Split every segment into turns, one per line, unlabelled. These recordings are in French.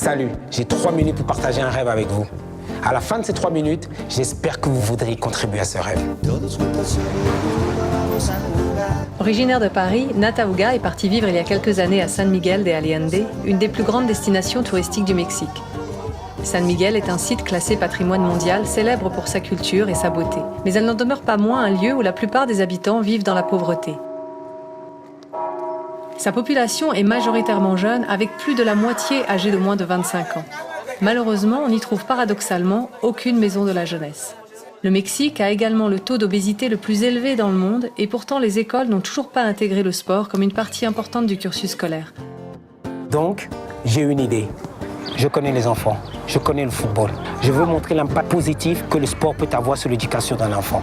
Salut, j'ai 3 minutes pour partager un rêve avec vous. À la fin de ces 3 minutes, j'espère que vous voudrez contribuer à ce rêve.
Originaire de Paris, Nat Aouga est parti vivre il y a quelques années à San Miguel de Allende, une des plus grandes destinations touristiques du Mexique. San Miguel est un site classé patrimoine mondial, célèbre pour sa culture et sa beauté. Mais elle n'en demeure pas moins un lieu où la plupart des habitants vivent dans la pauvreté. Sa population est majoritairement jeune, avec plus de la moitié âgée de moins de 25 ans. Malheureusement, on n'y trouve paradoxalement aucune maison de la jeunesse. Le Mexique a également le taux d'obésité le plus élevé dans le monde et pourtant les écoles n'ont toujours pas intégré le sport comme une partie importante du cursus scolaire.
Donc, j'ai une idée. Je connais les enfants, je connais le football. Je veux montrer l'impact positif que le sport peut avoir sur l'éducation d'un enfant.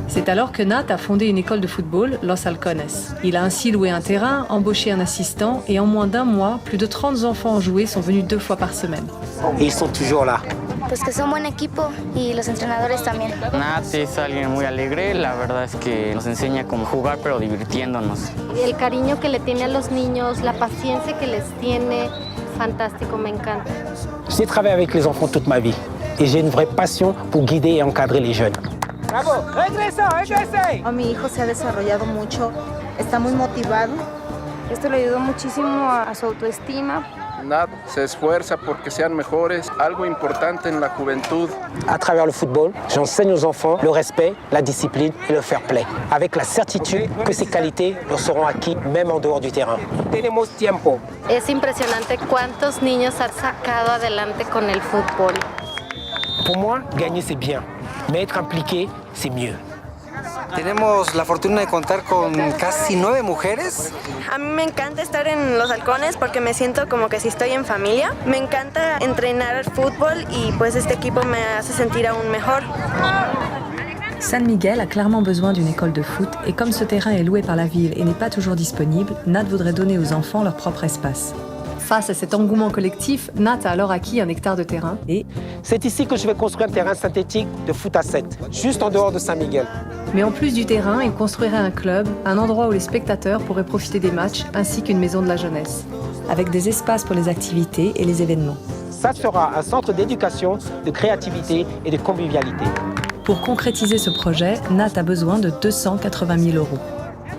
C'est alors que Nat a fondé une école de football, Los Halcones. Il a ainsi loué un terrain, embauché un assistant et en moins d'un mois, plus de 30 enfants en joué sont venus 2 fois par semaine.
Et ils sont toujours là.
Pues que son buen equipo y los entrenadores también.
Nat es alguien muy alegre, la verdad es que nos enseña cómo jugar pero divirtiéndonos.
El cariño que le tiene a los niños, la paciencia que les tiene, fantástico, me encanta.
J'ai travaillé avec les enfants toute ma vie et j'ai une vraie passion pour guider et encadrer les jeunes.
¡Bravo! ¡Regresa! ¡Regresa!
Mi hijo se ha desarrollado mucho, está muy motivado.
Esto le ayudó muchísimo a su autoestima.
Nat se esfuerza porque sean mejores, algo importante en la juventud.
À travers le football, j'enseigne aux enfants le respect, la discipline et le fair play, avec la certitude que ces qualités leur seront acquises même en dehors du terrain. Tenemos tiempo.
Es impresionante cuántos niños han sacado adelante con el fútbol.
Pour moi, gagner c'est bien, mais être impliqué, c'est mieux.
Tenemos la fortuna de contar con casi 9 mujeres.
A mí me encanta estar en Los Halcones porque me siento como que si estoy en familia. Me encanta entrenar fútbol y pues este equipo me hace sentir aún mejor.
San Miguel a clairement besoin d'une école de foot et comme ce terrain est loué par la ville et n'est pas toujours disponible, Nat voudrait donner aux enfants leur propre espace. Face à cet engouement collectif, Nat a alors acquis un hectare de terrain et...
C'est ici que je vais construire un terrain synthétique de foot à 7, juste en dehors de San Miguel.
Mais en plus du terrain, il construirait un club, un endroit où les spectateurs pourraient profiter des matchs, ainsi qu'une maison de la jeunesse, avec des espaces pour les activités et les événements.
Ça sera un centre d'éducation, de créativité et de convivialité.
Pour concrétiser ce projet, Nat a besoin de 280 000 €.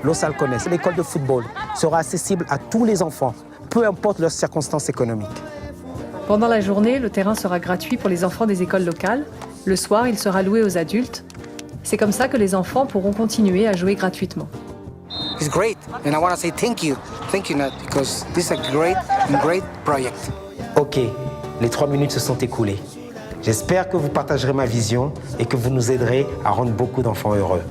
Los Halcones, l'école de football, sera accessible à tous les enfants, peu importe leurs circonstances économiques.
Pendant la journée, le terrain sera gratuit pour les enfants des écoles locales. Le soir, il sera loué aux adultes. C'est comme ça que les enfants pourront continuer à jouer gratuitement.
It's great, and I want to say thank you, Nat, because this is a great project.
Ok, les 3 minutes se sont écoulées. J'espère que vous partagerez ma vision et que vous nous aiderez à rendre beaucoup d'enfants heureux.